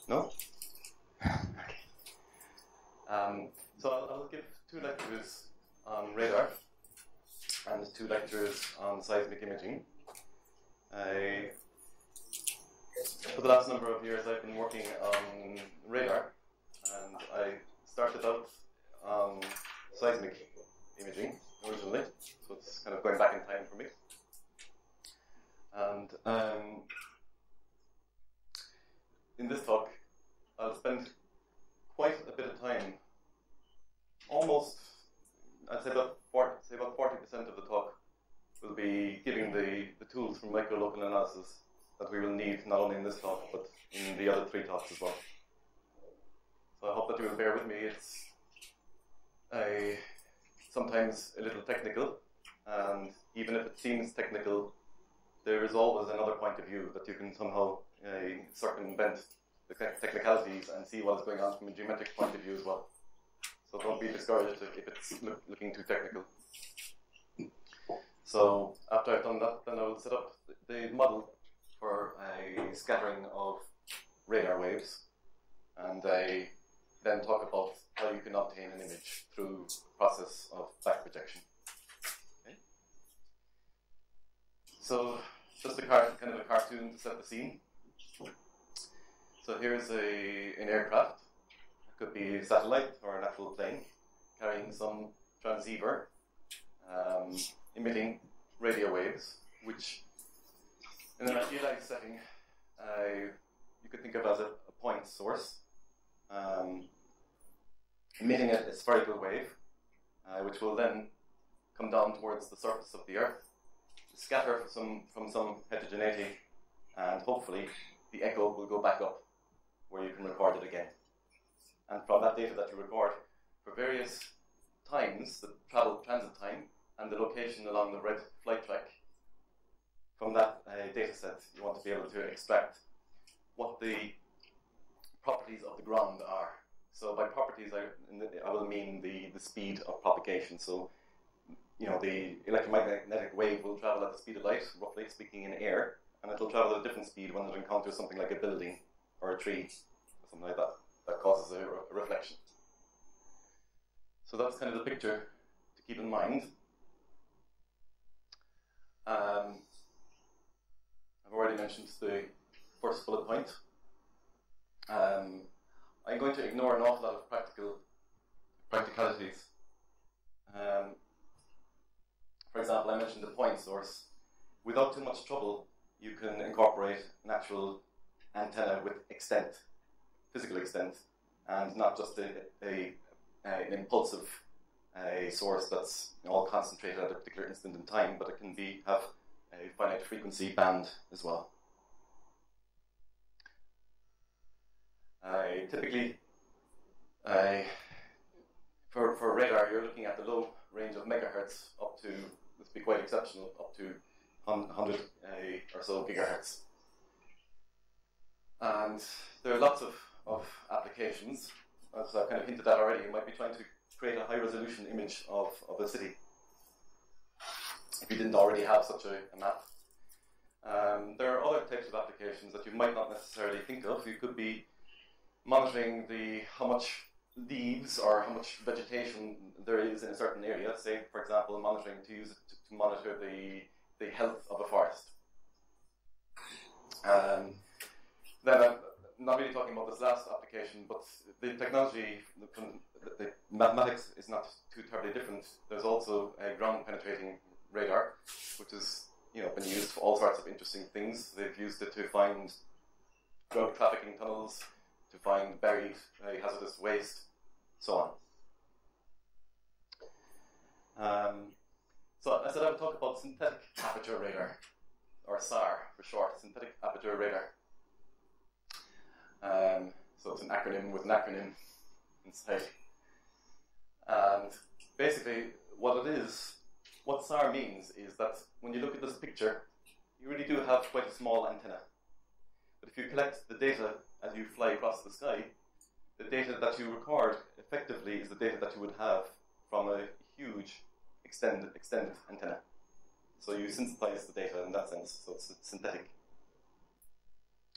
No? Okay. So I'll give 2 lectures on radar and 2 lectures on seismic imaging. For the last number of years I've been working on radar, and I started out on seismic imaging originally, so it's kind of going back in time for me. And in this talk I'll spend quite a bit of time, almost, I'd say about 40% of the talk will be giving the tools from microlocal analysis that we will need not only in this talk but in the other 3 talks as well. So I hope that you will bear with me. It's sometimes a little technical, and even if it seems technical, there is always another point of view that you can somehow circumvent the technicalities and see what is going on from a geometric point of view as well. So don't be discouraged if it's looking too technical. So after I've done that, then I will set up the model for a scattering of radar waves, and then talk about how you can obtain an image through the process of back projection. Okay. So just kind of a cartoon to set the scene. So here's an aircraft. It could be a satellite or an actual plane carrying some transceiver emitting radio waves, which in an idealized setting you could think of as a point source, emitting a spherical wave, which will then come down towards the surface of the Earth, scatter from some heterogeneity, and hopefully the echo will go back up where you can record it again. And from that data that you record for various times, the transit time, and the location along the red flight track, from that data set you want to be able to extract what the properties of the ground are. So by properties I will mean the speed of propagation. So the electromagnetic wave will travel at the speed of light, roughly speaking, in air, and it will travel at a different speed when it encounters something like a building or a tree, or something like that, that causes a reflection. So that's kind of the picture to keep in mind. I've already mentioned the first bullet point. I'm going to ignore an awful lot of practicalities. For example, I mentioned the point source. Without too much trouble, you can incorporate an actual antenna with extent, physical extent, and not just an impulsive source that's all concentrated at a particular instant in time, but it can have a finite frequency band as well. Typically, for radar, you're looking at the low range of megahertz up to, let's be quite exceptional, up to 100 or so gigahertz. And there are lots of applications. As I've kind of hinted at already, you might be trying to create a high-resolution image of a city, if you didn't already have such a map. There are other types of applications that you might not necessarily think of. You could be monitoring how much leaves or how much vegetation there is in a certain area. Say, for example, monitoring to monitor the health of a forest. Then I'm not really talking about this last application, but the technology, the mathematics is not too terribly different. There's also a ground-penetrating radar, which is been used for all sorts of interesting things. They've used it to find drug trafficking tunnels, to find buried hazardous waste, so on. So I said I would talk about synthetic aperture radar, or SAR for short, synthetic aperture radar. So it's an acronym with an acronym inside. And basically what SAR means is that when you look at this picture, you really do have quite a small antenna. But if you collect the data as you fly across the sky, the data that you record effectively is the data that you would have from a huge extended antenna. So you synthesize the data in that sense, so it's synthetic,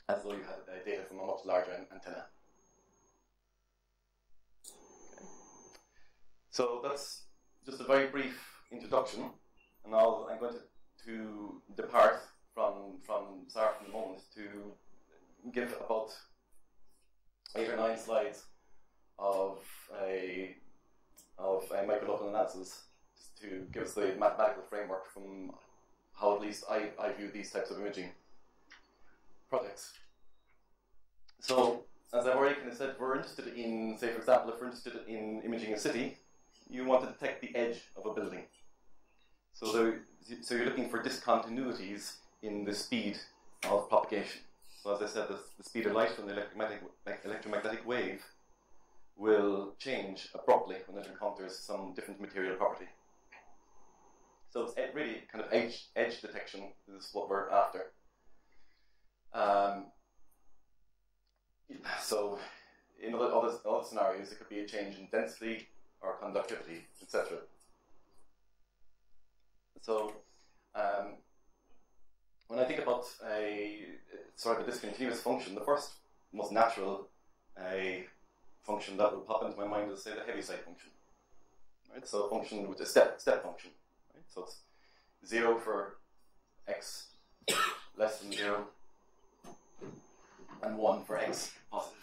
as though you had data from a much larger antenna. Okay. So that's just a very brief introduction, and now I'm going to depart from SAR for the moment to give about 8 or 9 slides of a microlocal analysis, just to give us the mathematical framework from how at least I view these types of imaging projects. So, as I've already kind of said, we're interested in, say for example, if we're interested in imaging a city, you want to detect the edge of a building. So you're looking for discontinuities in the speed of propagation. So as I said, the speed of light from the electromagnetic wave will change abruptly when it encounters some different material property. So it's really kind of edge detection is what we're after. So in other scenarios, it could be a change in density or conductivity, etc. So when I think about a sort of a discontinuous function, the first most natural function that will pop into my mind is, say, the Heaviside function. Right? So a function with a step function. Right? So it's 0 for x less than 0, and 1 for x positive.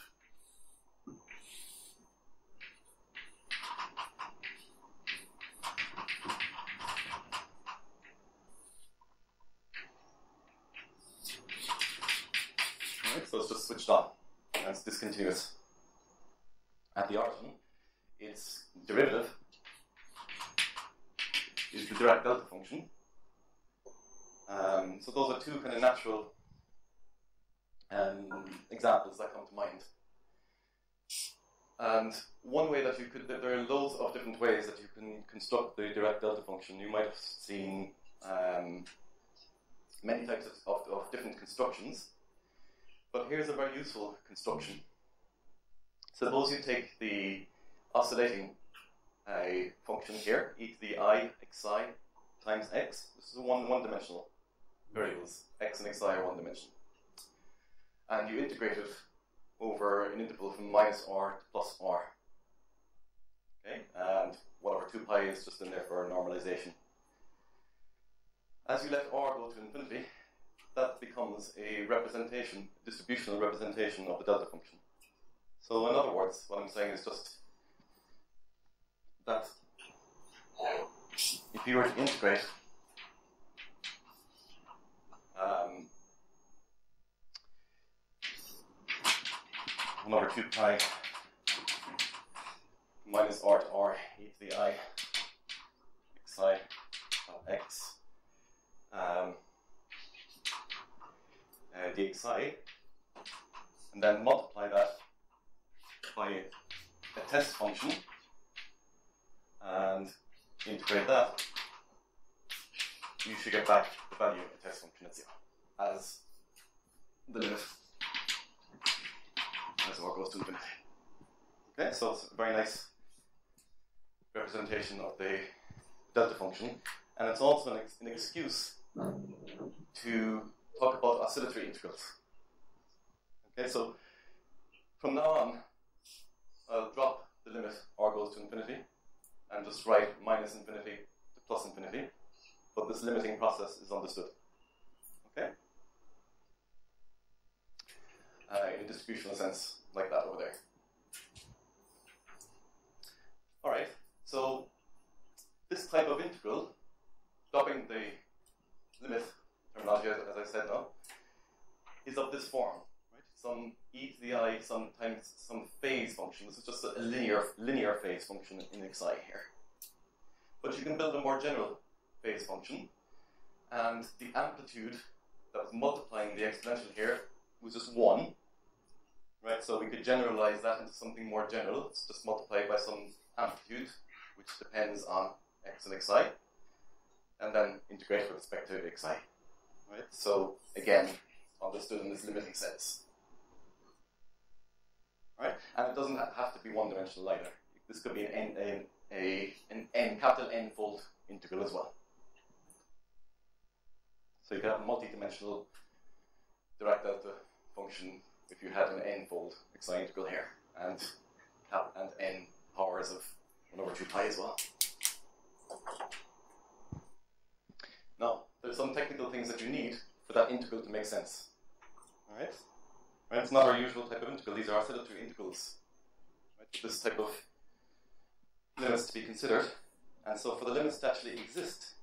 Right, so it's just switched on, and it's discontinuous. At the origin, its derivative is the Dirac delta function. So those are two kind of natural examples that come to mind. And one way that you could, there are loads of different ways that you can construct the Dirac delta function. You might have seen many types of different constructions, but here's a very useful construction. Suppose you take the oscillating function here, e to the I xi times x. This is one-dimensional variables. X and xi are one-dimensional. And you integrate it over an interval from minus r to plus r. Okay, and whatever 2 pi is just in there for normalization. As you let r go to infinity, that becomes a representation, distributional representation of the delta function. So in other words, what I'm saying is just that if you were to integrate 1 over 2 pi minus r to r e to the I xi of x dxi, and then multiply that by a test function and integrate that, you should get back the value of the test function at 0 as the limit as r goes to infinity. Okay, so it's a very nice representation of the delta function, and it's also an excuse to talk about oscillatory integrals. Okay, so from now on, I'll drop the limit r goes to infinity and just write minus infinity to plus infinity, but this limiting process is understood. Okay? In a distributional sense, like that over there. Alright, so this type of integral, dropping the limit terminology, as I said now, is of this form. Right? Some e to the I sometimes some phase function. This is just a linear phase function in xi here. But you can build a more general phase function, and the amplitude that was multiplying the exponential here was just 1. Right? So we could generalize that into something more general. It's just multiplied by some amplitude, which depends on x and xi, and then integrate with respect to xi. Right? So again, understood in this limiting sense. Right? And it doesn't have to be one-dimensional either. This could be an capital N-fold integral as well. So you can have a multi-dimensional Dirac delta function if you you had an n-fold xi integral here, and n powers of 1 over 2 pi as well. Now, there's some technical things that you need for that integral to make sense. Alright? Right? It's not our usual type of integral, these are oscillatory integrals. Right? This type of limits to be considered. And so for the limits to actually exist,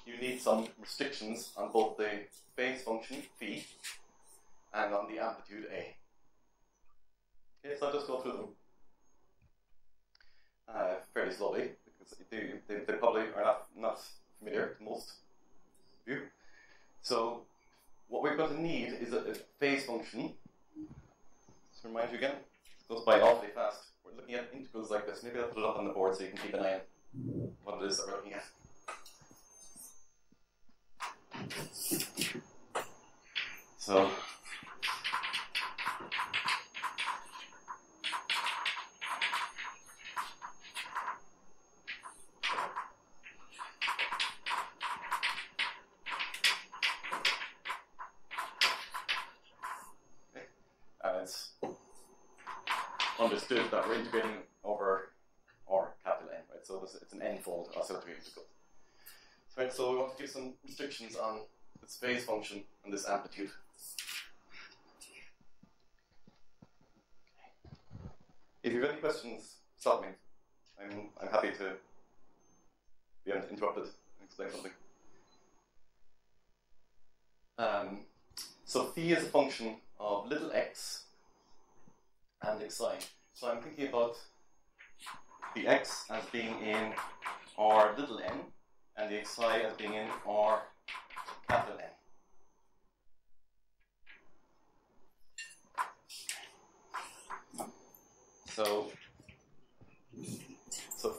you need some restrictions on both the phase function, phi, and on the amplitude, a. Okay, so I'll just go through them fairly slowly, because they probably are not familiar to most of you. So what we're going to need is a phase function. Just remind you again, it goes by awfully fast. We're looking at integrals like this. Maybe I'll put it up on the board so you can keep an eye on what it is that we're looking at. So and it's understood that we're integrating over R, capital N, right? So it's an n-fold oscillatory integral. Right, so we want to give some restrictions on this phase function and this amplitude. If you have any questions, stop me. I'm happy to be interrupted and explain something. So phi is a function of little x and xi. So I'm thinking about the x as being in R little n, and the xi as being in R capital N. So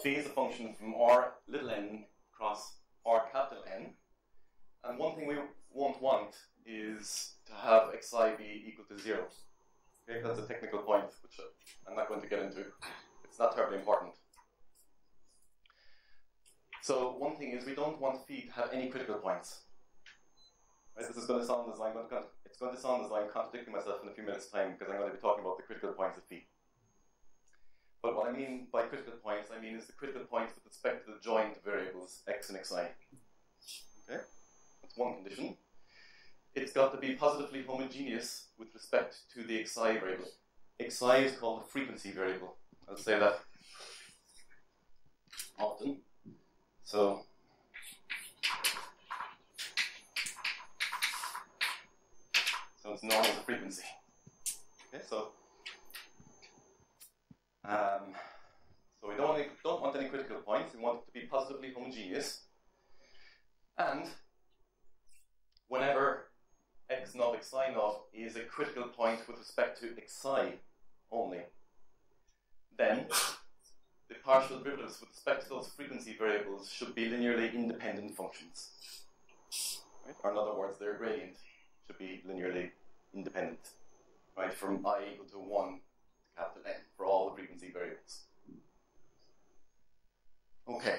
phi is a function from R little n across R capital N, and one thing we won't want is to have xi be equal to 0. Okay, that's a technical point which I'm not going to get into. It's not terribly important. So one thing is we don't want phi to have any critical points. Right, this is going to sound as it's going to sound as I'm contradicting myself in a few minutes' time, because I'm going to be talking about the critical points of phi. But what I mean by critical points, I mean is the critical points with respect to the joint variables x and xi. Okay, that's one condition. It's got to be positively homogeneous with respect to the xi variable. Xi is called the frequency variable. I'll say that often. So it's known as a frequency. Okay, so we don't want any critical points. We want it to be positively homogeneous. And whenever x naught xi naught is a critical point with respect to xi only, then the partial derivatives with respect to those frequency variables should be linearly independent functions. Right? Or in other words, their gradient should be linearly independent, right, from I equal to 1 to capital N for all the frequency variables. Okay,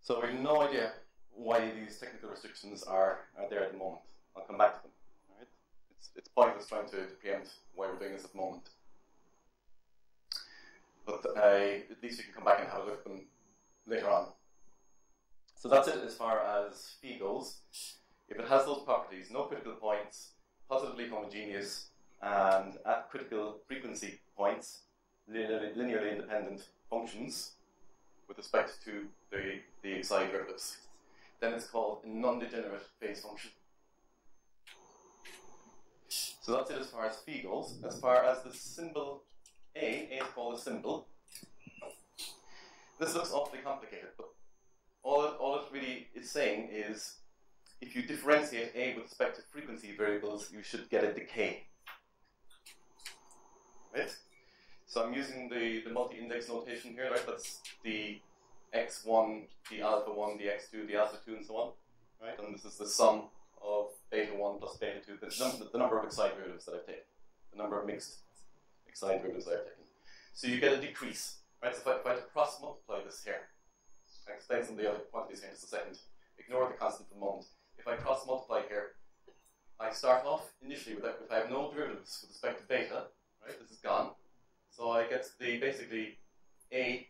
so we have no idea why these technical restrictions are there at the moment. I'll come back to them. Right? It's pointless trying to preempt why we're doing this at the moment. But at least you can come back and have a look at them later on. So that's it as far as phi goes. If it has those properties, no critical points, positively homogeneous, and at critical frequency points, linearly independent functions with respect to the xi derivatives, then it's called a non-degenerate phase function. So that's it as far as phi goes. As far as the symbol A is called a symbol. This looks awfully complicated, but all it really is saying is if you differentiate A with respect to frequency variables, you should get a decay. Right? So I'm using the multi-index notation here, right? That's the x1, the alpha 1, the x2, the alpha 2, and so on. Right? And this is the sum of beta 1 plus beta 2, the number of xi derivatives that I've taken, the number of mixed xi derivatives that I've taken. So you get a decrease. Right? So if I cross multiply this here, I'll explain some of the other quantities here in just a second. Ignore the constant for the moment. If I cross multiply here, I start off initially with if I have no derivatives with respect to beta, right? This is gone. So I get the basically A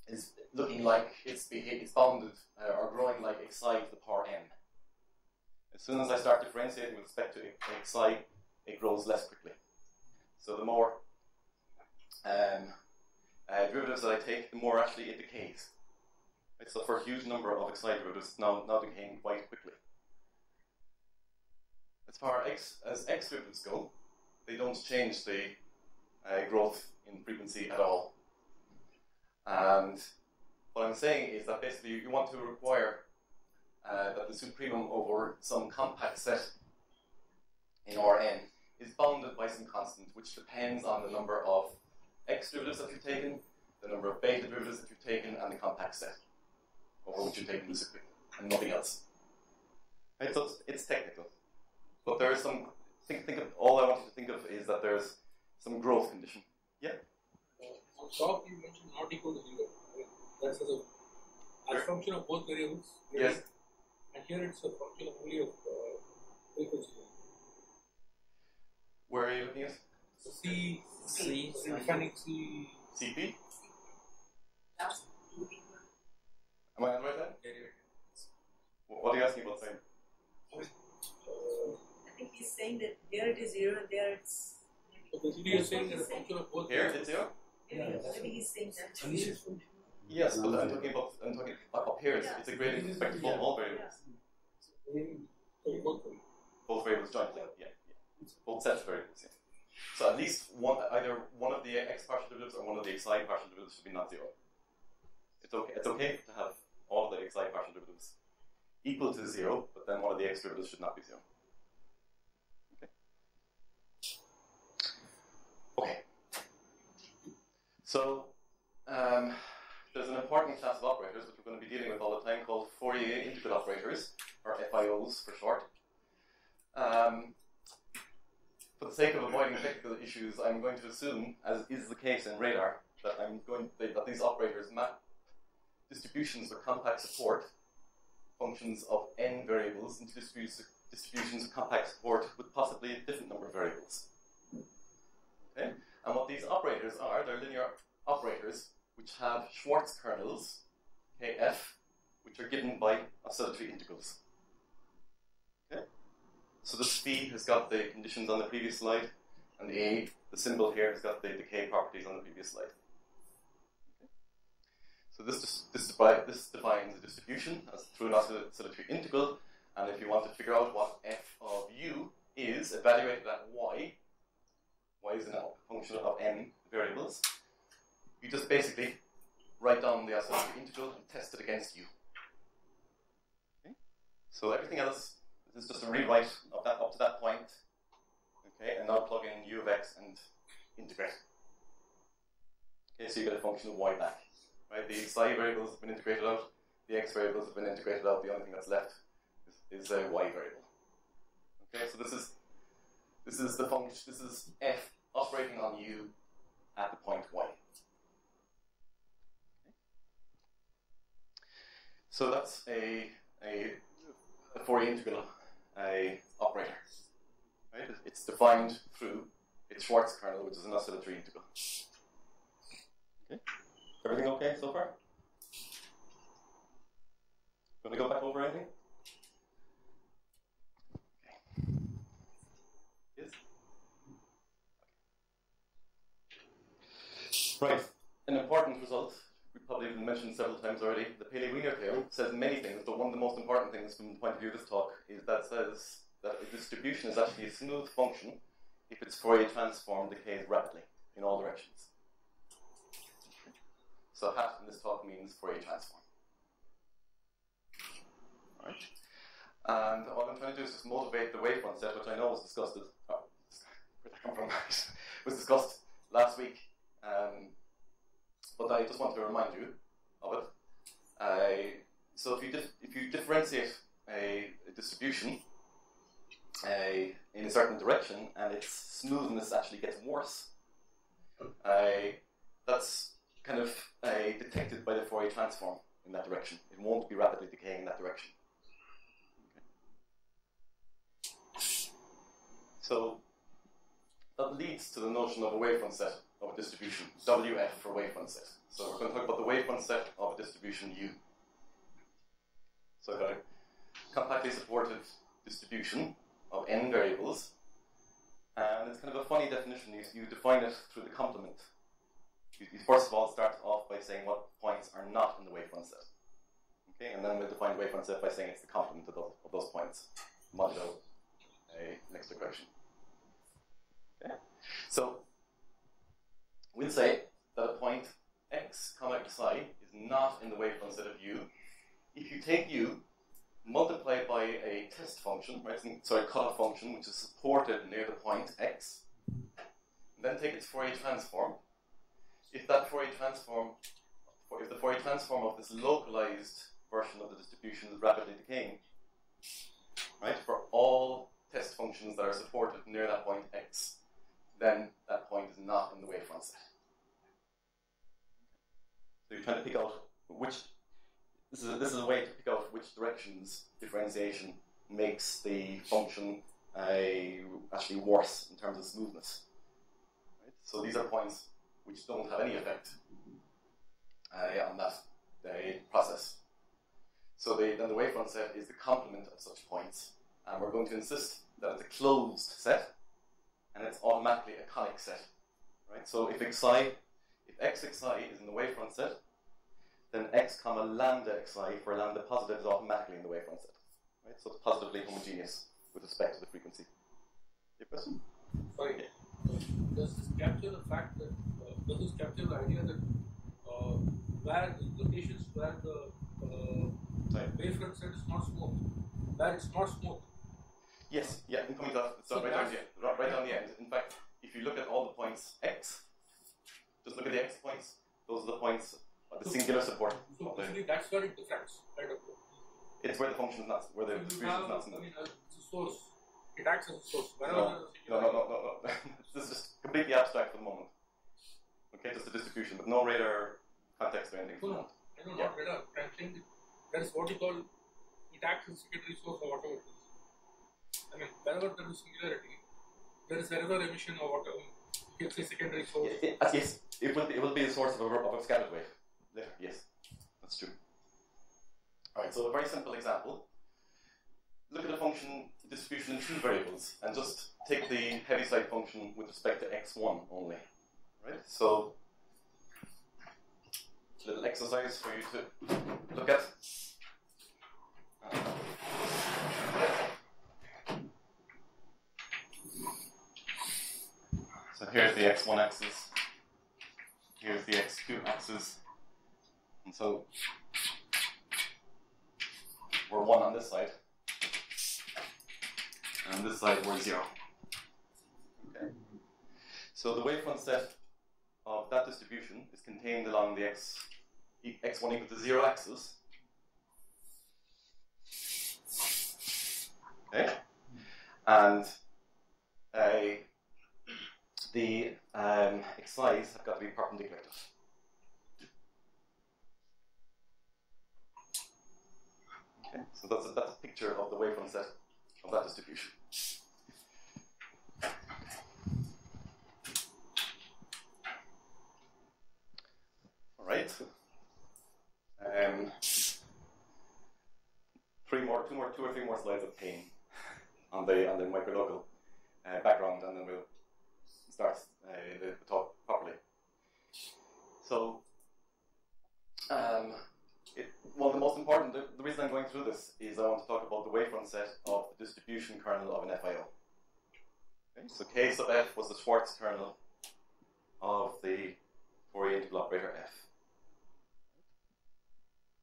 is looking like it's bounded or growing like xi to the power n. As soon as I start differentiating with respect to xi, it grows less quickly. So the more derivatives that I take, the more actually it decays. Right? So for a huge number of xi derivatives, it's now decaying quite quickly. As far as x derivatives go, they don't change the growth in frequency at all. And what I'm saying is that basically you want to require that the supremum over some compact set in Rn is bounded by some constant, which depends on the number of x derivatives that you've taken, the number of beta derivatives that you've taken, and the compact set over which you've taken the supremum, and nothing else. Right, so it's technical. But there is some, think of, all I want you to think of is that there's some growth condition. Yeah? On top you mentioned not equal to 0. That's as a function of both variables. Yes. And here it's a function only of frequency. Where are you looking at? So C. Defining C. CP? Am I on the right then? What are you asking about saying? I think he's saying that here it is 0 and there it's... So basically you're saying that a function of both here it's 0? Maybe he's saying that. Yes, but I'm talking up here. It's a gradient with respect to all variables. Both variables jointly, yeah. Both sets of variables, yeah. So at least either one of the x partial derivatives or one of the xi partial derivatives should be not 0. It's okay to have all of the xi partial derivatives equal to 0, but then one of the x derivatives should not be 0. Okay. So there's an important class of operators which we're going to be dealing with all the time called Fourier integral operators, or FIOs for short. For the sake of avoiding technical issues, I'm going to assume, as is the case in radar, that these operators map distributions with compact support, functions of n variables, into distributions of compact support with possibly a different number of variables. Okay? And what these operators are, they're linear operators which have Schwartz kernels, kf, which are given by oscillatory integrals. Okay? So this phi has got the conditions on the previous slide, and the symbol here has got the decay properties on the previous slide. Okay? So this defines a distribution as through an oscillatory integral, and if you want to figure out what f of u is evaluated at y is a function of n variables, you just basically write down the oscillatory integral and test it against u. Okay? So everything else is just a rewrite of that up to that point. Okay, and now plug in u of x and integrate. Okay, so you get a function of y back. Right? The psi variables have been integrated out, the x variables have been integrated out, the only thing that's left is a y variable. Okay, so this is the function, this is f operating on u at the point y. So that's a Fourier integral operator. Right? It's defined through its Schwartz kernel, which is an oscillatory integral. Okay. Everything okay so far? Want to go back over anything? Okay. Yes? Right. An important result, we probably mentioned several times already, the Paley-Wiener theorem says many things, but one of the most important things from the point of view of this talk is that says that a distribution is actually a smooth function if its Fourier transform decays rapidly in all directions. So hat in this talk means Fourier transform. Alright. And what I'm trying to do is just motivate the Wavefront set, which I know was discussed where'd that come from? was discussed last week. But I just want to remind you of it. So if you differentiate a distribution in a certain direction and its smoothness actually gets worse, that's kind of detected by the Fourier transform in that direction. It won't be rapidly decaying in that direction. Okay. So that leads to the notion of a wavefront set of a distribution, WF for wavefront set. So we're going to talk about the wavefront set of a distribution U. So I've got a compactly supported distribution of n variables, and it's kind of a funny definition. You define it through the complement. You first of all start off by saying what points are not in the wavefront set. Okay, and then we'll define the wavefront set by saying it's the complement of those points, modulo an extra correction. Okay, so we'll say that a point x, xi is not in the wavefront set of U. If you take U, multiply it by a test function, right? Sorry, cutoff function, which is supported near the point x, and then take its Fourier transform. If the Fourier transform of this localized version of the distribution is rapidly decaying, right, for all test functions that are supported near that point x, then that point is not in the wavefront set. So you're trying to pick out which. This is a way to pick out which directions differentiation makes the function actually worse in terms of smoothness. Right? So these are points which don't have any effect on that process. So then the wavefront set is the complement of such points, and we're going to insist that it's a closed set, and it's automatically a conic set. Right? So if xi is in the wavefront set, then x comma lambda xi for lambda positive is automatically in the wavefront set. Right? So it's positively homogeneous with respect to the frequency. Your question? Sorry. Does this capture the fact that, does this capture the idea that where the locations where the wavefront set is not smooth, where it's not smooth? Yes, yeah, I'm coming to that. So right on the end. In fact, if you look at all the points x, just look at the x points, those are the points of the singular support. So basically that's where it differs, right? It's where the function is not, where the distribution is not smooth. I mean, it's a source. It acts as a source. No. This is just completely abstract for the moment. Okay, just a distribution, but no radar context or anything. No, I know, not radar. I'm saying that is what you call, it acts as a secondary source or whatever it is. I mean, wherever there is singularity, there is another emission or whatever. You can say secondary source. Yes, it will be a source of a scattered wave. Later, yes, that's true. Alright, so a very simple example. Look at a function distribution in two variables and just take the Heaviside function with respect to x1 only. Right? So, a little exercise for you to look at. So here's the x1 axis, here's the x2 axis, and so we're 1 on this side, and on this side we're 0. Okay. So the wavefront set of that distribution is contained along the x1 equal to 0 axis. Okay, and the xi's have got to be perpendicular to it. Okay, so that's a picture of the wavefront set of that distribution. All right. Two or three more slides of pain on the Microlocal background, and then we'll start the talk properly. So, the most important, the reason I'm going through this is I want to talk about the wavefront set of the distribution kernel of an FIO. Okay, so K sub f was the Schwartz kernel of the Fourier integral operator f.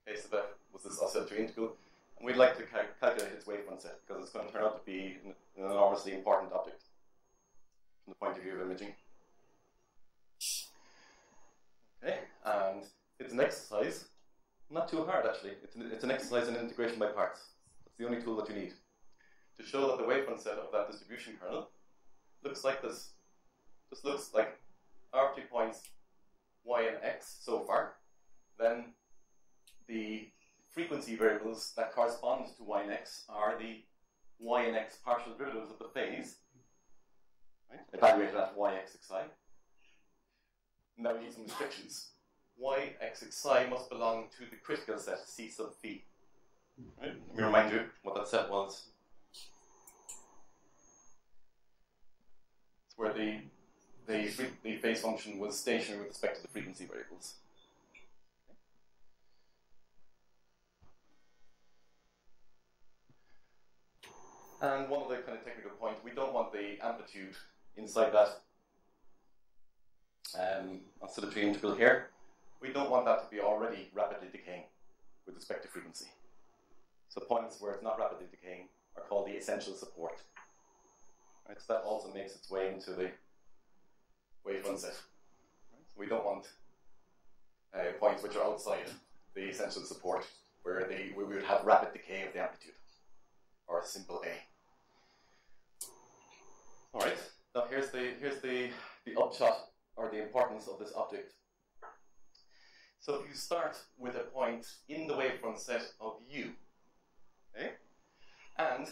K sub f was this oscillatory integral, and we'd like to calculate its wavefront set because it's going to turn out to be an enormously important object from the point of view of imaging. Okay, and it's an exercise, not too hard actually. It's an exercise in integration by parts. That's the only tool that you need to show that the wavefront set of that distribution kernel looks like this. Just looks like arbitrary points y and x so far. Then the frequency variables that correspond to y and x are the y and x partial derivatives of the phase, evaluated at y, x, xi. Now we need some restrictions. Y, x, xi must belong to the critical set C sub phi. Right? Let me remind you what that set was. It's where the phase function was stationary with respect to the frequency variables. And one other kind of technical point, we don't want the amplitude inside that oscillatory integral here. We don't want that to be already rapidly decaying with respect to frequency. So points where it's not rapidly decaying are called the essential support. Right, so that also makes its way into the wavefront set. Right, so we don't want points which are outside the essential support where we would have rapid decay of the amplitude, or simple A. All right. Now here's the upshot, or the importance of this object. So if you start with a point in the wavefront set of U, okay, and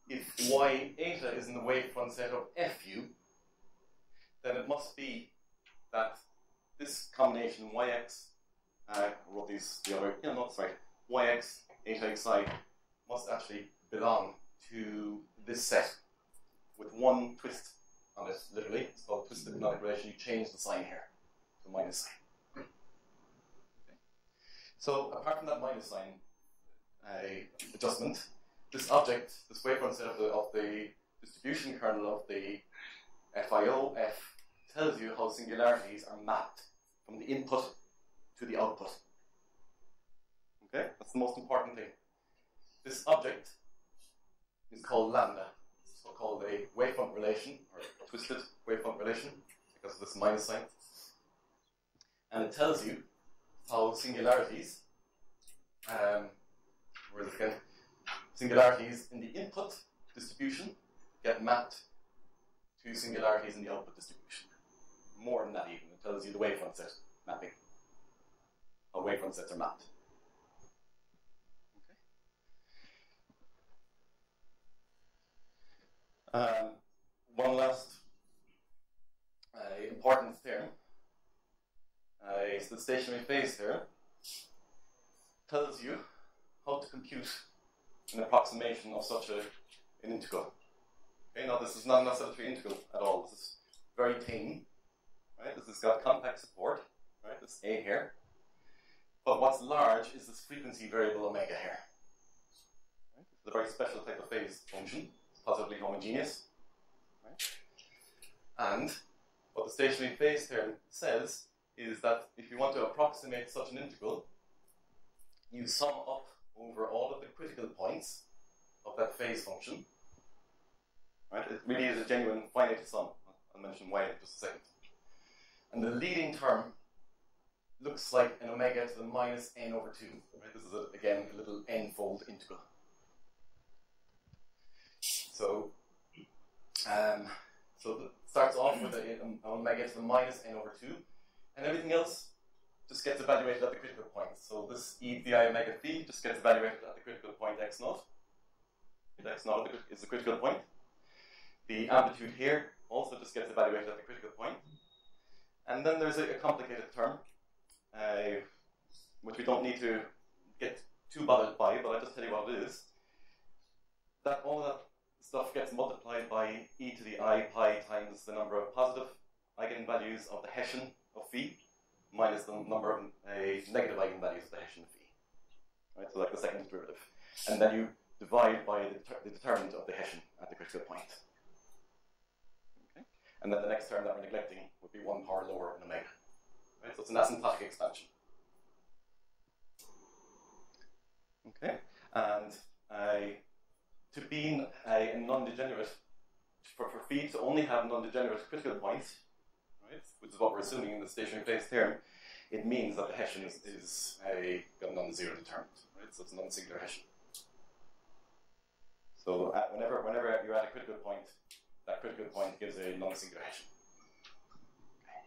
if y eta is in the wavefront set of fu, then it must be that this combination yx, I wrote these the other, yx eta xi must actually belong to this set with one twist on it, literally. It's called twisted canonic relation. You change the sign here to minus sign. Okay. So apart from that minus sign adjustment, this object, this wavefront set of the distribution kernel of the FIO F tells you how singularities are mapped from the input to the output. Okay, that's the most important thing. This object is called lambda. It's called a wavefront relation, or a twisted wavefront relation, because of this minus sign. And it tells you how singularities, where is it again? Singularities in the input distribution get mapped to singularities in the output distribution. More than that even, it tells you the wavefront set mapping, how wavefront sets are mapped. Okay. One last important theorem is the stationary phase theorem. Tells you how to compute an approximation of such an integral. Okay, now this is not an oscillatory integral at all. This is very thin. Right? This has got compact support. Right? This A here. But what's large is this frequency variable omega here. Right? It's a very special type of phase function. It's positively homogeneous. Right? And what the stationary phase theorem says is that if you want to approximate such an integral, you sum up over all of the critical points of that phase function. Right? It really is a genuine finite sum. I'll mention why in just a second. And the leading term looks like an omega to the minus n over 2. Right? This is, again, a little n-fold integral. So it starts off with an omega to the minus n over 2, and everything else just gets evaluated at the critical point. So this e to the I omega phi just gets evaluated at the critical point x naught. X naught is the critical point. The amplitude here also just gets evaluated at the critical point. And then there's a complicated term, which we don't need to get too bothered by, but I'll just tell you what it is. That all that stuff gets multiplied by e to the I pi times the number of positive eigenvalues of the Hessian of phi, minus the number of negative eigenvalues of the Hessian phi. Right, so like the second derivative. And then you divide by the determinant of the Hessian at the critical point. Okay? And then the next term that we're neglecting would be 1 power lower in omega. Right, so it's an asymptotic expansion. Okay, and to be a non-degenerate, for phi to only have non-degenerate critical points, right, which is what we're assuming in the stationary phase theorem, it means that the Hessian is got a non-zero determinant, right? So it's a non-singular Hessian. So whenever you're at a critical point, that critical point gives a non-singular Hessian. Okay.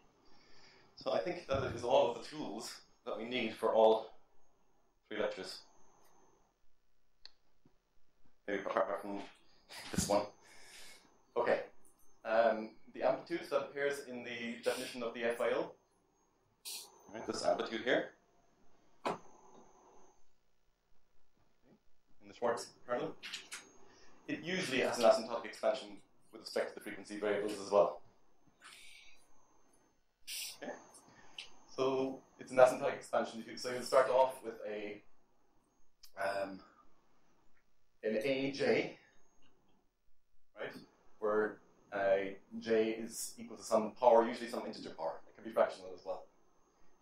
So I think that is all of the tools that we need for all 3 lectures. Maybe apart from this one. Okay. The amplitude that appears in the definition of the FIO. Right, this amplitude here. In the Schwartz kernel. It usually has an asymptotic expansion with respect to the frequency variables as well. Okay. So it's an asymptotic expansion. So you'll start off with an AJ, right, where J is equal to some power, usually some integer power. It can be fractional as well.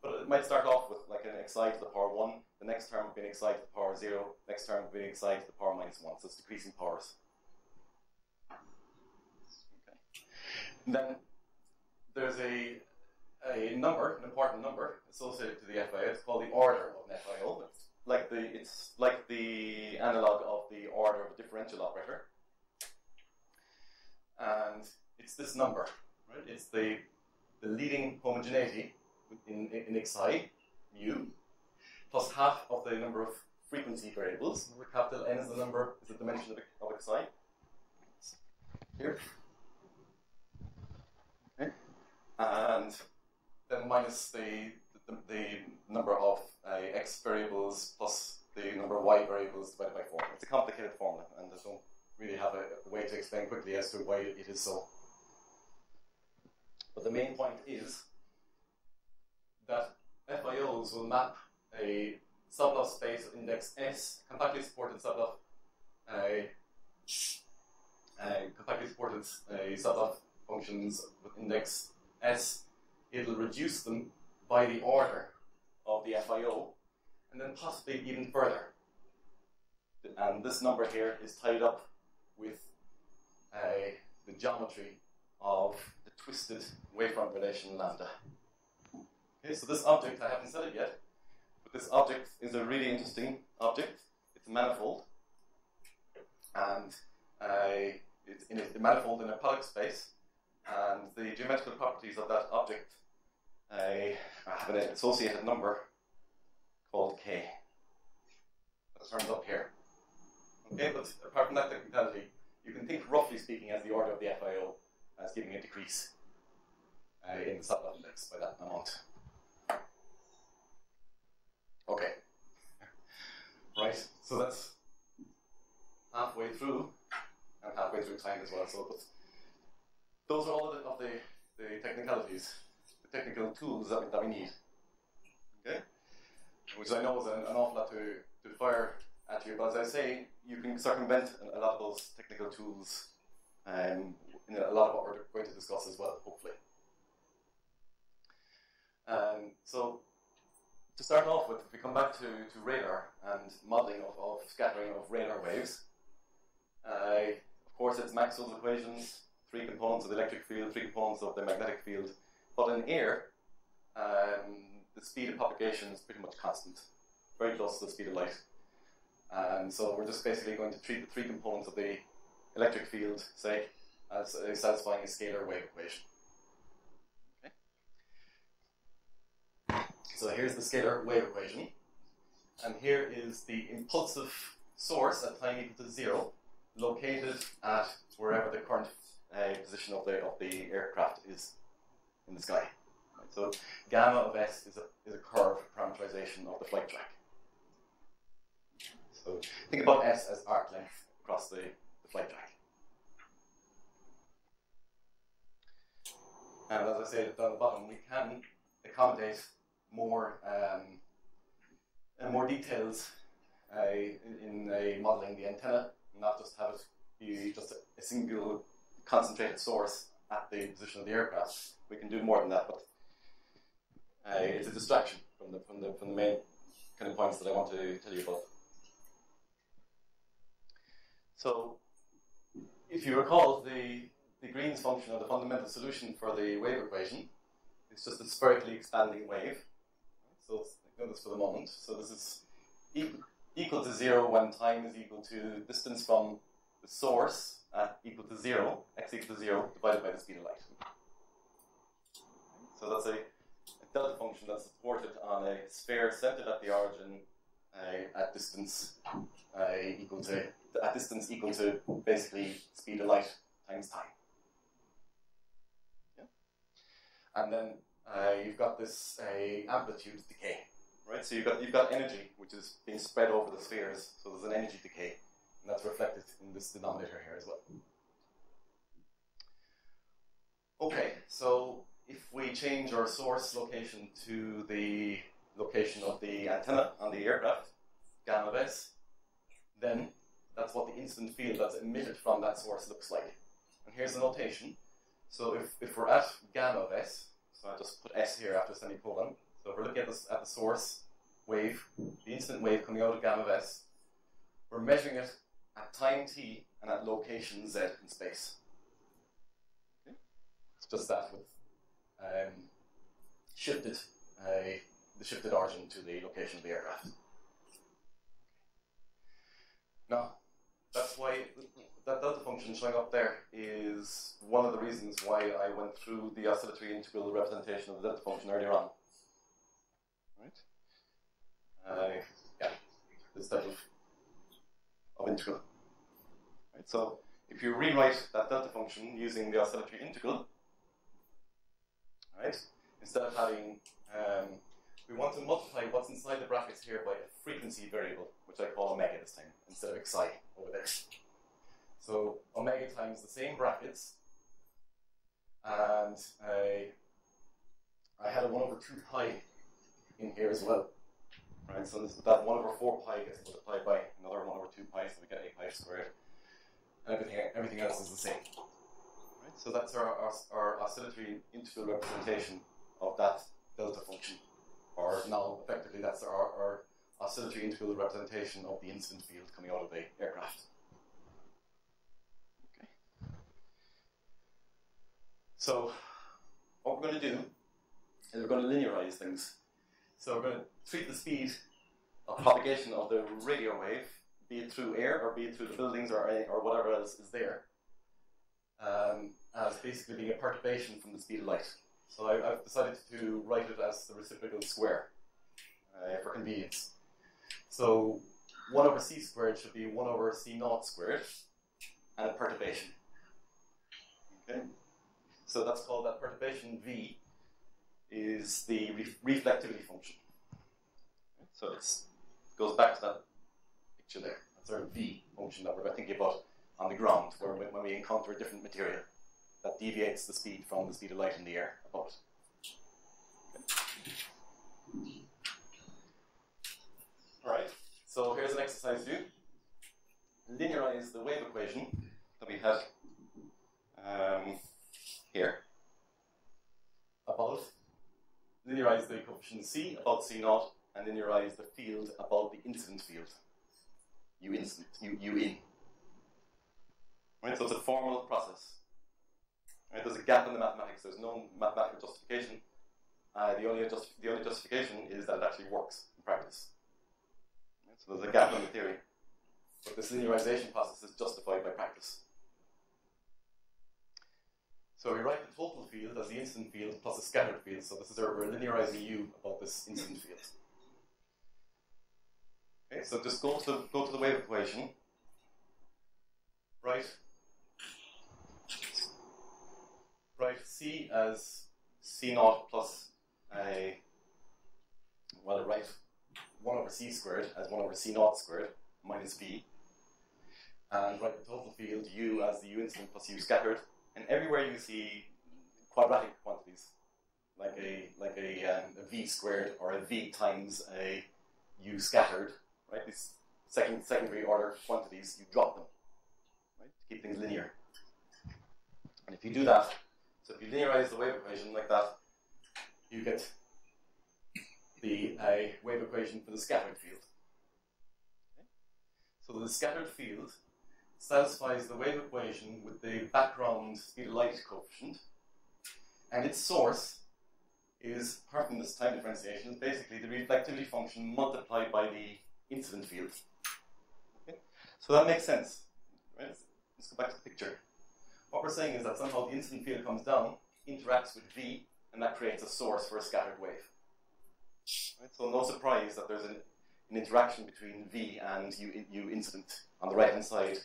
But it might start off with like an xi to the power 1, the next term would be an xi to the power 0, next term would be an xi to the power minus 1, so it's decreasing powers. Okay. And then there's a number, an important number associated to the FIO. It's called the order of an FIO. It's like the analog of the order of a differential operator. And it's this number, right? It's the leading homogeneity in xi, mu, plus half of the number of frequency variables. Remember, capital N is the dimension of xi. Here. Okay. And then minus the number of x variables plus the number of y variables divided by 4. It's a complicated formula, and I don't really have a way to explain quickly as to why it is so. But the main point is that FIOs will map a sublove space of index S, compactly supported sublove, sublove functions with index S. It'll reduce them by the order of the FIO, and then possibly even further. And this number here is tied up with the geometry of the twisted wavefront relation lambda. Okay, so this object, I haven't said it yet, but this object is a really interesting object. It's a manifold, and it's in a manifold in a product space, and the geometrical properties of that object have an associated number called k. That turns up here. Okay, but apart from that technicality, you can think roughly speaking as the order of the FIO as giving a decrease in the sublove index by that amount. Okay. Right, so that's halfway through, and halfway through time as well. So, but those are all of the technicalities, the technical tools that we need. Okay? Which I know is an awful lot to fire at you, but as I say, you can circumvent a lot of those technical tools in a lot of what we're going to discuss as well, hopefully. So, to start off with, if we come back to radar and modeling of scattering of radar waves, of course it's Maxwell's equations, 3 components of the electric field, 3 components of the magnetic field, but in air, the speed of propagation is pretty much constant, very close to the speed of light. And so we're just basically going to treat the 3 components of the electric field, say, as satisfying a scalar wave equation. Okay. So here's the scalar wave equation, and here is the impulsive source at time equal to 0, located at wherever the current position of the aircraft is in the sky. Right. So gamma of S is a curve parameterization of the flight track. So think about S as arc length across the flight track. And as I said down the bottom, we can accommodate more details in modeling the antenna, not just have it be just a single concentrated source at the position of the aircraft. We can do more than that, but it's a distraction from the main kind of points that I want to tell you about. So, if you recall, the Green's function, or the fundamental solution for the wave equation, is just a spherically expanding wave. So let's ignore this for the moment. So this is equal to 0 when time is equal to distance from the source at equal to 0, x equal to 0, divided by the speed of light. So that's a delta function that's supported on a sphere centered at the origin at distance equal to basically speed of light times time. Yeah? And then you've got this amplitude decay, right? So you've got energy which is being spread over the spheres. So there's an energy decay, and that's reflected in this denominator here as well. Okay, so if we change our source location to the location of the antenna on the aircraft, gamma of S, then that's what the incident field that's emitted from that source looks like. And here's the notation. So if we're at gamma of S, so I just put S here after semicolon. So if we're looking at the source wave, the incident wave coming out of gamma of S, we're measuring it at time t and at location z in space. Okay? It's just that with the shifted origin to the location of the aircraft. Now, that's why that delta function showing up there is one of the reasons why I went through the oscillatory integral representation of the delta function earlier on. Right? Yeah, this type of integral. Right? So, if you rewrite that delta function using the oscillatory integral, right, instead of having, we want to multiply what's inside the brackets here by a frequency variable, which I call omega this time, instead of xi over there. So omega times the same brackets, and I had a 1 over 2 pi in here as well. Right, so that 1 over 4 pi gets multiplied by another 1 over 2 pi, so we get a pi squared, and everything else is the same. Right, so that's our oscillatory integral representation of that delta function, or now effectively that's our oscillatory integral representation of the incident field coming out of the aircraft. Okay. So what we're going to do is we're going to linearize things. So we're going to treat the speed of propagation of the radio wave, be it through air or be it through the buildings or whatever else is there, as basically being a perturbation from the speed of light. So I've decided to write it as the reciprocal square for convenience. So 1 over c squared should be 1 over c naught squared and a perturbation. Okay? So that's called, that perturbation v is the reflectivity function. So it goes back to that picture there. That's our v function that we're thinking about on the ground, where when we encounter a different material that deviates the speed from the speed of light in the air above it. Okay. Alright, so here's an exercise to do. Linearize the wave equation that we had here. About, linearize the coefficient c about c naught, and linearize the field about the incident field. U incident, U in. Right, so it's a formal process. Right, there's a gap in the mathematics. There's no mathematical justification. The only justification is that it actually works in practice. Right, so there's a gap in the theory, but this linearization process is justified by practice. So we write the total field as the incident field plus a scattered field. So this is we're linearizing U about this incident field. Okay, so just go to the wave equation. Write c as c naught plus write 1 over c squared as 1 over c naught squared minus v, and write the total field u as the u incident plus u scattered. And everywhere you see quadratic quantities, like a v squared or a v times a u scattered, right? These secondary order quantities, you drop them, right, to keep things linear. And if you do that, so if you linearize the wave equation like that, you get the wave equation for the scattered field. Okay? So the scattered field satisfies the wave equation with the background speed of light coefficient, and its source is, apart from this time differentiation, is basically the reflectivity function multiplied by the incident field. Okay? So that makes sense. Right? Let's go back to the picture. What we're saying is that somehow the incident field comes down, interacts with V, and that creates a source for a scattered wave. Right? So no surprise that there's an interaction between V and U incident on the right hand side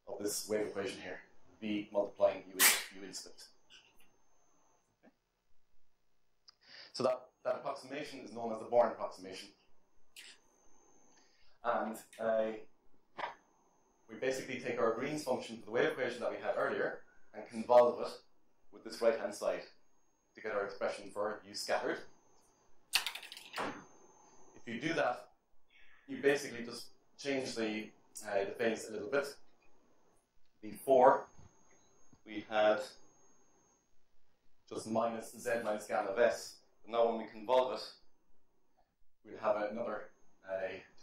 of this wave equation here. V multiplying U incident. Okay? So that approximation is known as the Born approximation. And we basically take our Green's function for the wave equation that we had earlier and convolve it with this right-hand side to get our expression for U scattered. If you do that, you basically just change the phase a little bit. Before, we had just minus z minus gamma of s. But now when we convolve it, we'll have another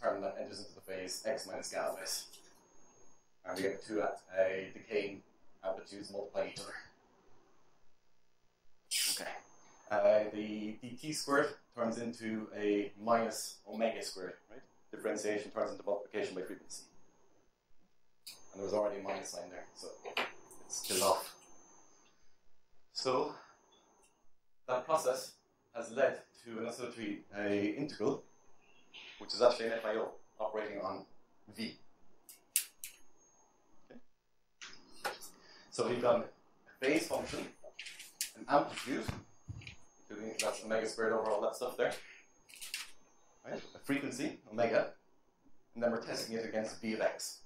term that enters into the phase x minus gamma of s. And we get two decaying amplitudes multiplying each other. Okay. The dt squared turns into a minus omega squared, right? Differentiation turns into multiplication by frequency. And there was already a minus sign there, so it's killed off. So that process has led to an oscillatory integral, which is actually an FIO operating on V. Okay. So we've got a phase function, an amplitude, including that's omega squared over all that stuff there, right? A frequency, omega, and then we're testing it against V of x.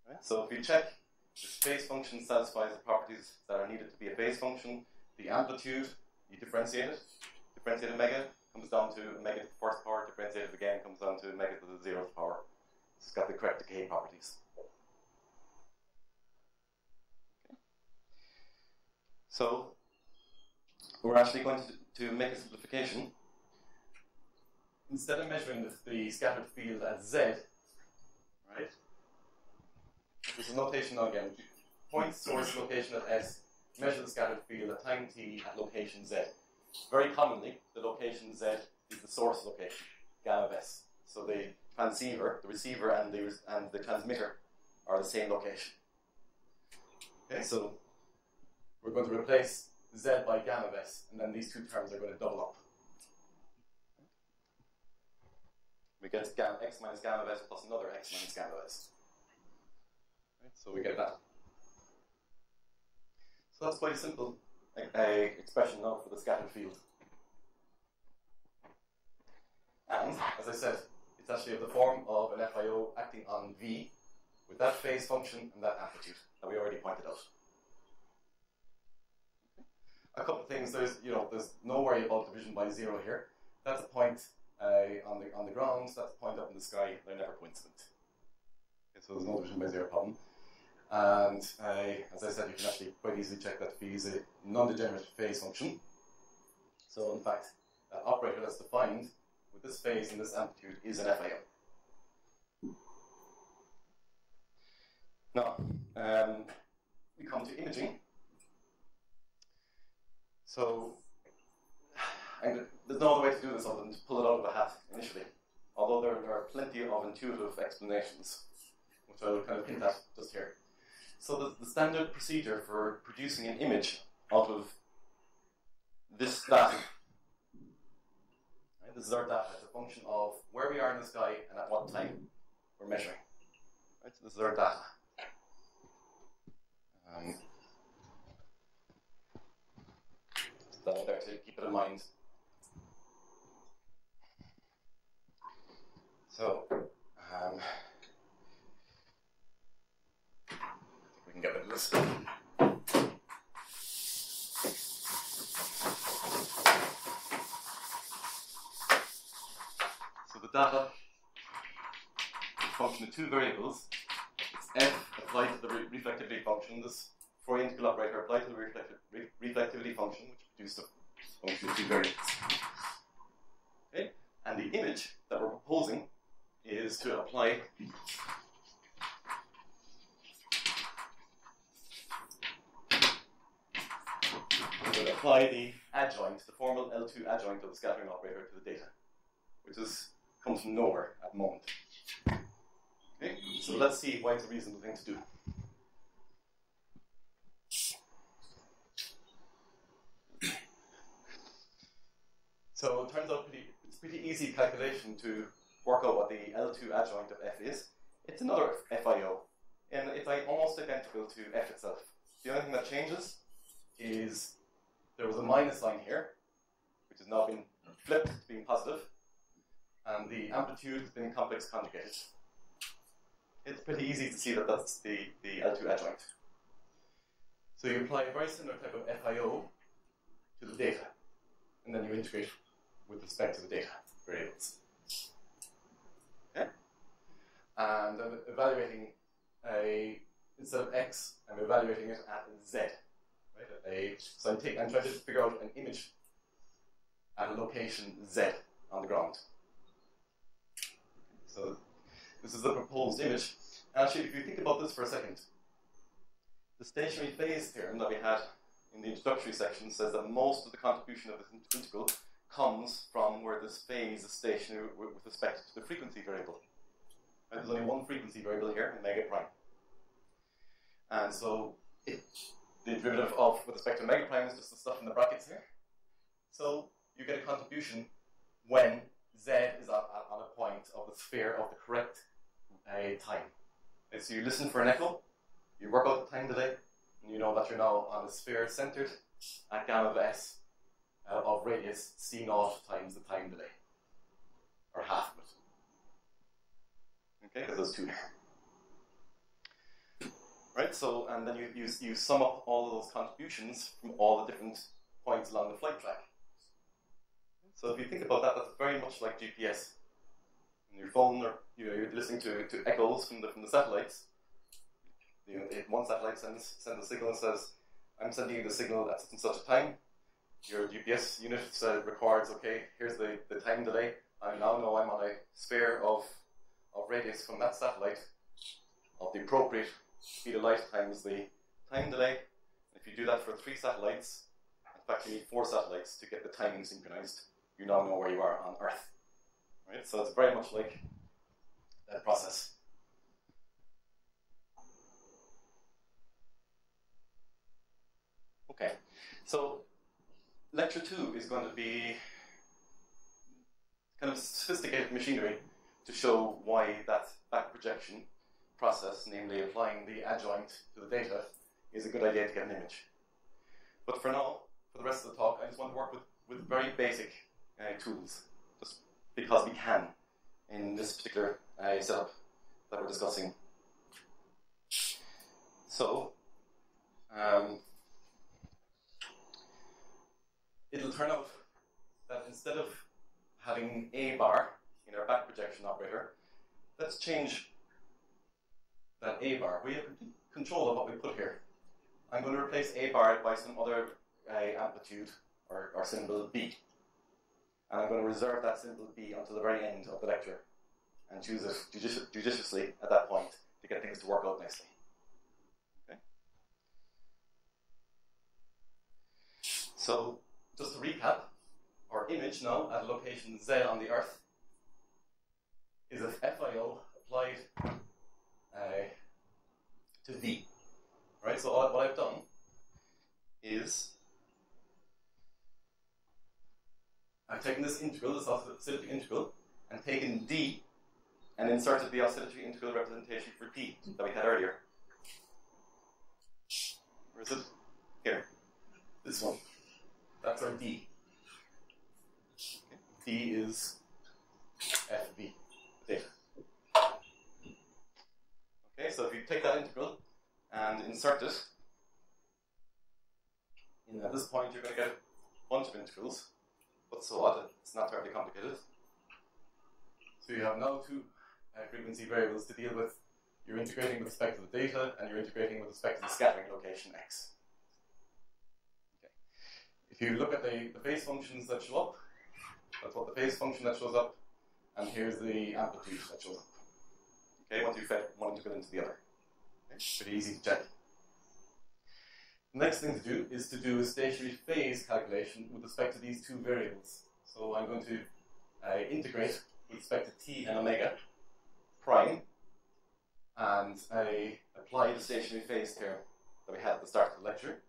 Right? So if you check, this phase function satisfies the properties that are needed to be a phase function. The amplitude, you differentiate it. Differentiate omega comes down to omega to the first power. Differentiate it again comes down to omega to the zeroth power. It's got the correct decay properties. Okay. So we're actually going to make a simplification. Instead of measuring the scattered field at z, right? There's a notation now again. Point source location at s, measure the scattered field at time t at location z. Very commonly, the location z is the source location, gamma of s. So the transceiver, the receiver, and the transmitter are the same location. Okay, so we're going to replace z by gamma of s, and then these two terms are going to double up. We get x minus gamma of s plus another x minus gamma of s. Right, so we get that. So that's quite a simple expression now for the scattered field. And, as I said, it's actually of the form of an FIO acting on V with that phase function and that amplitude that we already pointed out. A couple of things, there's no worry about division by zero here. That's a point on the ground, that's a point up in the sky, they're never coincident. Okay, so there's no division by zero problem. And as I said, you can actually quite easily check that phi is a non-degenerate phase function. So in fact, that operator that's defined with this phase and this amplitude is an FIO. Now, we come to imaging. So, there's no other way to do this other than to pull it out of a hat initially. Although there are plenty of intuitive explanations, which I will kind of hint at just here. So the standard procedure for producing an image out of this data, right, this is our data, it's a function of where we are in the sky and at what time we're measuring. Right, so this is our data. That's there to keep it in mind. So, we can get rid of this. So the data is a function of two variables. It's f applied to the reflectivity function, this Fourier integral operator applied to the reflectivity function, which produced a function of two variables. Okay? And the image that we're proposing is to apply the adjoint, the formal L2 adjoint of the scattering operator to the data, which comes from nowhere at the moment. Okay, so let's see why it's a reasonable thing to do. So it turns out it's pretty easy calculation to work out what the L2 adjoint of F is. It's another FIO, and it's almost identical to F itself. The only thing that changes is there was a minus sign here, which has now been flipped to being positive, and the amplitude has been complex conjugated. It's pretty easy to see that that's the L2 adjoint. So you apply a very similar type of FIO to the data, and then you integrate with respect to the data variables. Okay? And I'm evaluating instead of x, I'm evaluating it at z. Right? So I'm trying to figure out an image at a location z on the ground. So this is the proposed image. Actually, if you think about this for a second, the stationary phase theorem that we had in the introductory section says that most of the contribution of this integral comes from where this phase is stationary with respect to the frequency variable. And there's only one frequency variable here, omega prime. And so the derivative of with respect to omega prime is just the stuff in the brackets here. So you get a contribution when z is on a point of the sphere of the correct time. And so you listen for an echo, you work out the time delay, and you know that you're now on a sphere centered at gamma of s of radius c naught times the time delay, or half of it. Okay, because there's two there. Right, so, and then you sum up all of those contributions from all the different points along the flight track. So if you think about that, that's very much like GPS. On your phone, or you're listening to echoes from the satellites. One satellite sends a signal and says, "I'm sending you the signal at such and such a time." Your GPS unit records, "Okay, here's the time delay. I now know I'm on a sphere of radius from that satellite of the appropriate speed of light times the time delay." If you do that for 3 satellites, in fact you need 4 satellites to get the timing synchronized. You now know where you are on Earth. Right? So it's very much like that process. Okay, so lecture 2 is going to be kind of sophisticated machinery to show why that back projection process, namely applying the adjoint to the data, is a good idea to get an image. But for now, for the rest of the talk, I just want to work with very basic tools, just because we can in this particular setup that we're discussing. So, it'll turn out that instead of having a bar in our back projection operator, let's change that a bar. We have control of what we put here. I'm going to replace a bar by some other amplitude or symbol b. And I'm going to reserve that symbol b until the very end of the lecture and choose it judiciously at that point to get things to work out nicely. Okay? So, just to recap, our image now at location z on the Earth is a FIO applied to v. Right? So what I've done is I've taken this integral, this oscillatory integral, and taken d and inserted the oscillatory integral representation for p that we had earlier. Where is it? Here. This one. That's our d. Okay. D is FV, data. Okay, so if you take that integral and insert it, at this point you're going to get a bunch of integrals, but so what, it's not terribly complicated. So you have now 2 frequency variables to deal with. You're integrating with respect to the data, and you're integrating with respect to the scattering location x. Okay. If you look at the phase functions that show up, that's what the phase function that shows up, and here's the amplitude that shows up. Okay, once you fed one integral into the other. Okay, pretty easy to check. The next thing to do is to do a stationary phase calculation with respect to these 2 variables. So I'm going to integrate with respect to t and omega prime, and apply the stationary phase theorem that we had at the start of the lecture.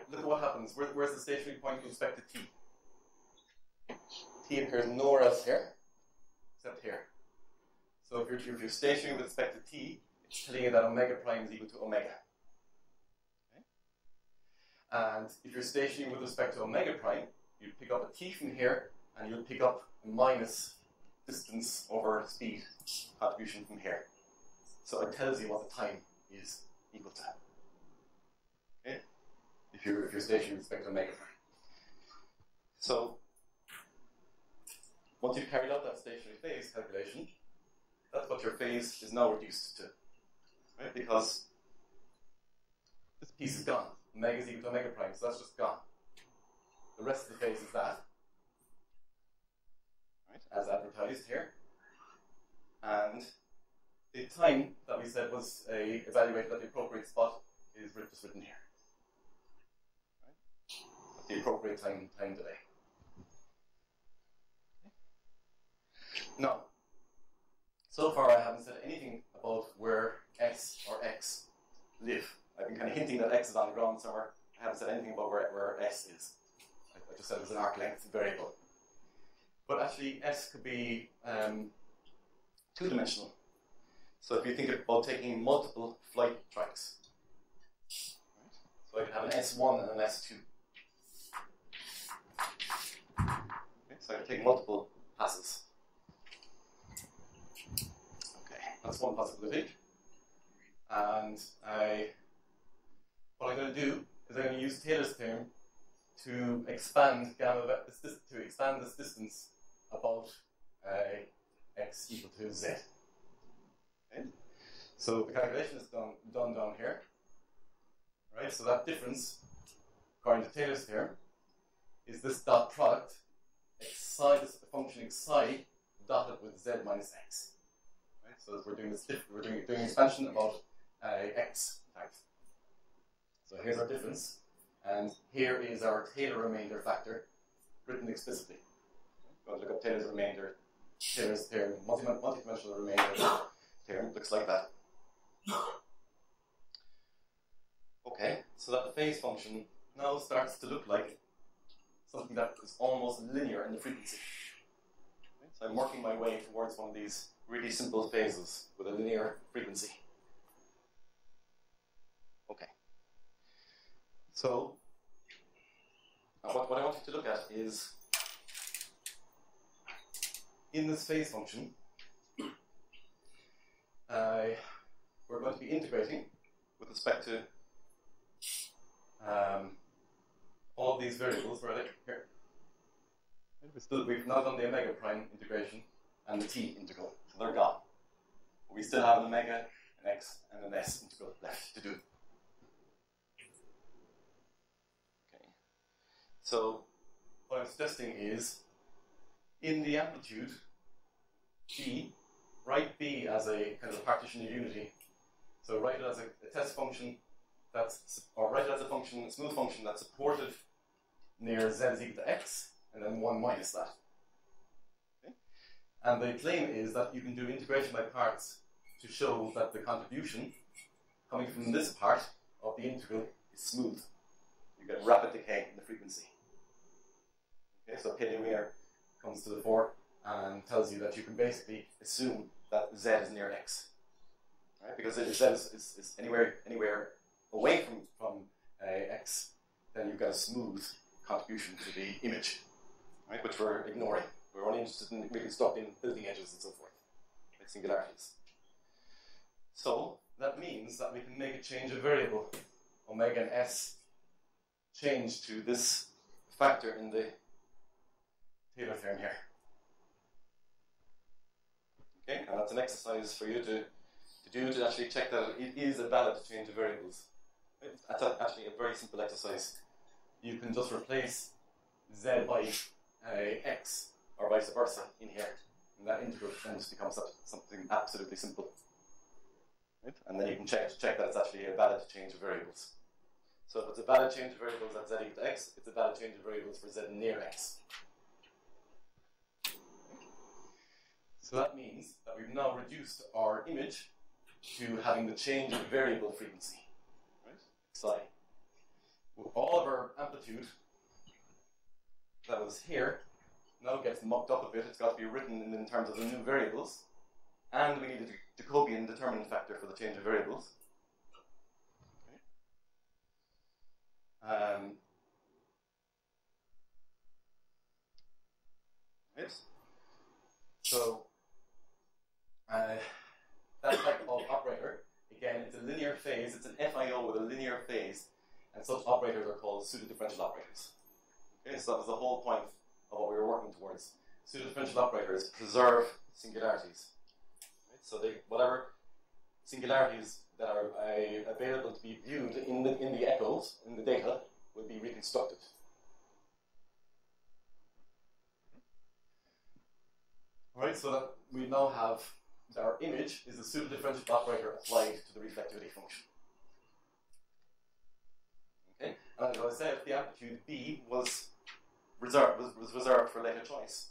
Look at what happens. Where's the stationary point with respect to t? T appears nowhere else here, except here. So if you're stationary with respect to t, it's telling you that omega prime is equal to omega. Okay? And if you're stationary with respect to omega prime, you pick up a t from here, and you'll pick up a minus distance over speed contribution from here. So it tells you what the time is equal to. Okay? If you're stationary with respect to omega prime. So once you've carried out that stationary phase calculation, that's what your phase is now reduced to. Right? Because this piece is gone. Omega is equal to omega prime, so that's just gone. The rest of the phase is that, right, as advertised here. And the time that we said was evaluated at the appropriate spot is just written here. Right? At the appropriate time delay. Now, so far I haven't said anything about where S or X live. I've been kind of hinting that X is on the ground somewhere. I haven't said anything about where S is. I just said it's an arc length variable. But actually, S could be two-dimensional. So if you think about taking multiple flight tracks, right? So I could have an S1 and an S2. Okay, so I could take multiple passes. That's one possibility. And what I'm going to do is I'm going to use Taylor's theorem to expand this distance about x equal to z. Okay? So the calculation is done down here. Right? So that difference, according to Taylor's theorem, is this dot product xi, this function xi dotted with z minus x. So we're doing this. We're doing expansion about x times. So here's our difference, and here is our Taylor remainder factor, written explicitly. Go and look up Taylor's remainder, Taylor's theorem, multidimensional remainder theorem. Looks like that. Okay, so that phase function now starts to look like something that is almost linear in the frequency. Okay, so I'm working my way towards one of these really simple phases with a linear frequency. Okay. So, what I want you to look at is, in this phase function, we're going to be integrating with respect to all of these variables. Right here. We've now done the omega prime integration and the t integral. So they're gone. But we still have an omega, an x, and an s integral left to do. Okay. So what I'm suggesting is, in the amplitude, B, write B as a kind of a partition of unity. So write it as a test function or write it as a smooth function that's supported near z is equal to x, and then 1 minus that. And the claim is that you can do integration by parts to show that the contribution coming from this part of the integral is smooth. You get rapid decay in the frequency. Okay, so PDEs comes to the fore and tells you that you can basically assume that z is near x. Right? Because if z is anywhere away from x, then you've got a smooth contribution to the image, right? Which we're ignoring. We're only interested in really stuck in building edges and so forth, like singularities. So that means that we can make a change of variable, omega and s, change to this factor in the Taylor theorem here. Okay, and that's an exercise for you to do to actually check that it is a valid change of variables. That's actually a very simple exercise. You can just replace z by x, or vice versa, in here. And that integral then just becomes something absolutely simple. Right? And then you can check that it's actually a valid change of variables. So if it's a valid change of variables at z equal to x, it's a valid change of variables for z near x. So that means that we've now reduced our image to having the change of variable frequency. Right? Psi. Well, all of our amplitude that was here now gets mucked up a bit. It's got to be written in terms of the new variables, and we need a Jacobian determinant factor for the change of variables. Okay. So that type of operator, again, it's a linear phase. It's an FIO with a linear phase, and such operators are called pseudo-differential operators. Okay, so that was the whole point of what we were working towards. Pseudo-differential operators preserve singularities. Right? So whatever singularities that are available to be viewed in the echoes, in the data, will be reconstructed. Alright, so that we now have our image is a pseudo-differential operator applied to the reflectivity function. Okay, and as I said, the amplitude B was reserved for later choice.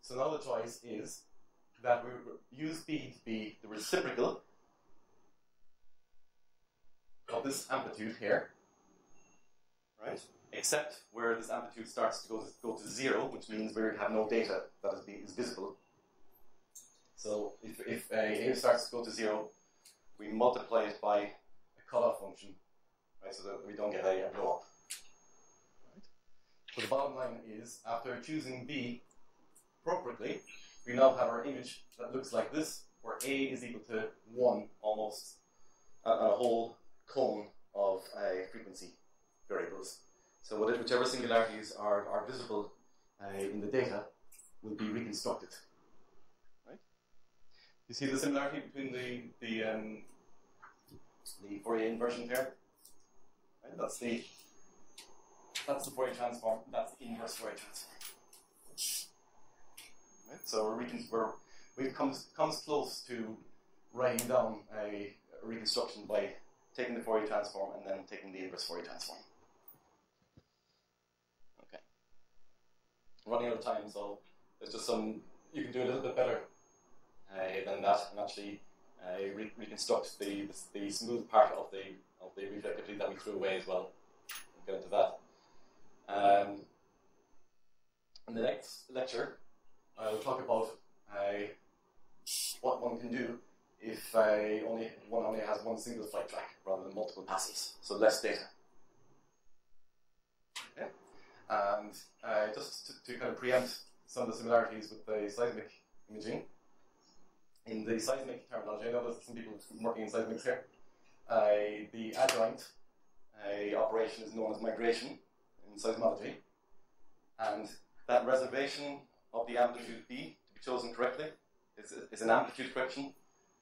So now the choice is that we use B to be the reciprocal of this amplitude here, right? Except where this amplitude starts to go to 0, which means we have no data that is visible. So if A starts to go to 0, we multiply it by a cutoff function, right, so that we don't get a blow up. Right? So the bottom line is, after choosing B appropriately, we now have our image that looks like this, where A is equal to 1 almost, and a whole cone of frequency variables. So whichever singularities are visible in the data will be reconstructed. Right? You see the similarity between the Fourier inversion pair? Right? That's the Fourier transform. That's the inverse Fourier transform. Right? So we've come close to writing down a reconstruction by taking the Fourier transform and then taking the inverse Fourier transform. Okay. I'm running out of time, so there's just you can do a little bit better than that, and actually reconstruct the smooth part of the reflectivity that we threw away as well. We'll get into that. In the next lecture, I'll talk about what one can do if one only has one single flight track rather than multiple passes, so less data. Okay. And just to kind of preempt some of the similarities with the seismic imaging, in the seismic terminology, I know there's some people working in seismics here, the adjoint operation is known as migration in seismology, and that reservation of the amplitude B to be chosen correctly is an amplitude correction.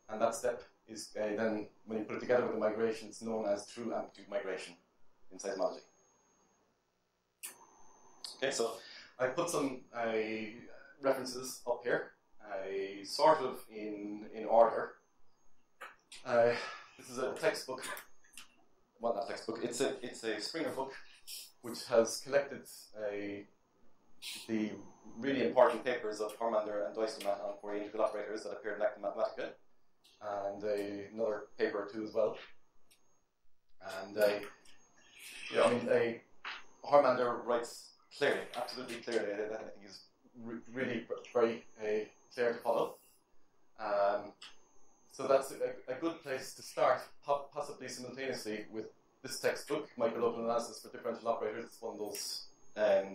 And that step is then, when you put it together with the migration, it's known as true amplitude migration in seismology. Okay, so I put some references up here, sort of in order. This is a textbook. Well, not textbook. It's a Springer book, which has collected the really important papers of Harmander and Dijksterman on Fourier integral operators that appeared in Acta Mathematica, and another paper or two as well. And Harmander writes clearly, absolutely clearly. I think he's really very clear to follow. So that's a good place to start, possibly simultaneously with this textbook, Microlocal Analysis for Differential Operators. It's one of those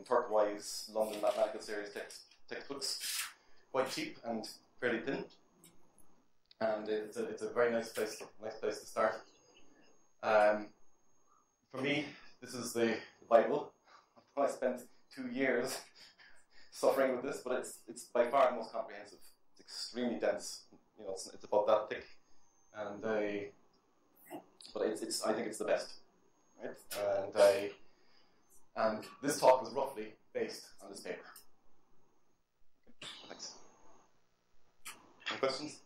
turquoise London Mathematical Series textbooks, quite cheap and fairly thin. And it's a very nice place to start. For me, this is the Bible. I spent 2 years suffering with this, but it's by far the most comprehensive. It's extremely dense. It's about that thick, and but I think it's the best, right? And this talk was roughly based on this paper. Thanks. Any questions?